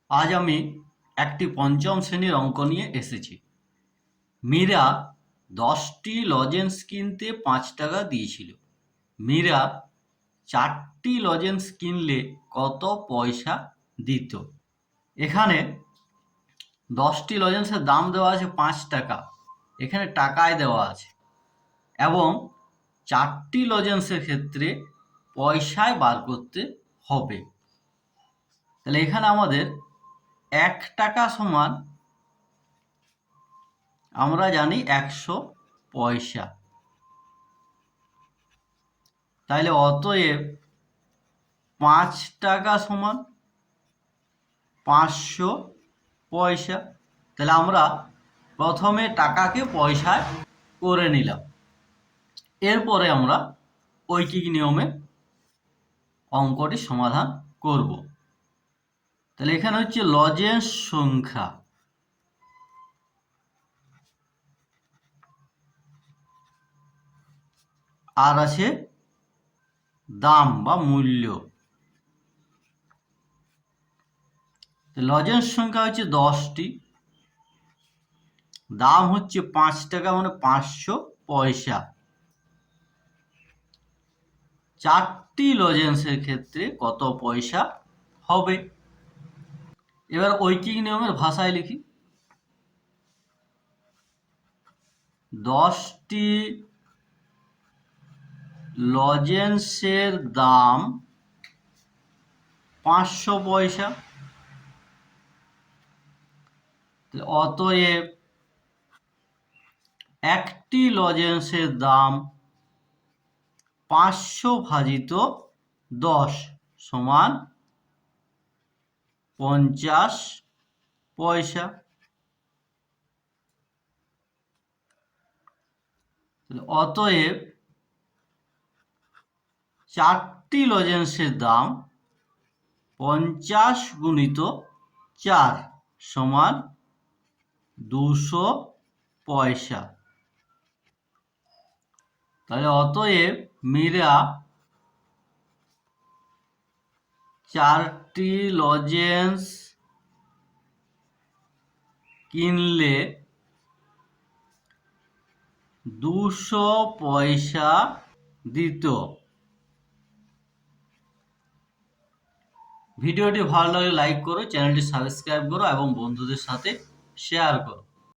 আজ আমি একটি পঞ্চম শ্রেণীর অঙ্ক নিয়ে এসেছি। মীরা 10টি লজেন্স কিনতে 5 টাকা দিয়েছিল। মীরা 4টি লজেন্স কিনলে কত পয়সা দিত? এখানে 10টি লজেন্সের দাম দেওয়া আছে 5 টাকা, এখানে টাকায় দেওয়া আছে, এবং 4টি লজেন্সের ক্ষেত্রে পয়সায় বার করতে হবে। তাহলে এখানে আমাদের 1 টাকা সমান আমরা জানি 100 পয়সা। তাহলে অতএব 5 টাকা সমান 500 পয়সা। তাহলে আমরা প্রথমে টাকাকে পয়সায় করে নিলাম, এরপরে আমরা ঐকিক নিয়মে অঙ্কটি সমাধান করব। তাহলে এখানে হচ্ছে লজেন্স সংখ্যা, আর আছে দাম বা মূল্য। লজেন্স সংখ্যা হচ্ছে 10টি, দাম হচ্ছে 5 টাকা মানে 500 পয়সা। 4টি লজেন্সের ক্ষেত্রে কত পয়সা হবে? এবার ঐকিক নিয়মের ভাষায় লিখি। 10টি লজেন্সের দাম 500 পয়সা। অতএব একটি লজেন্সের দাম 500 ভাজিত 10 সমান 50 পয়সা। অতএব 4টি লজেন্সের দাম 50 গুণিত 4 সমান 200 পয়সা। তাহলে অতএব মীরা 4টি লজেন্স কিনলে 200 পয়সা দিত। ভিডিওটি ভালো লাগলে লাইক করো, চ্যানেলটি সাবস্ক্রাইব করো এবং বন্ধুদের সাথে শেয়ার করো।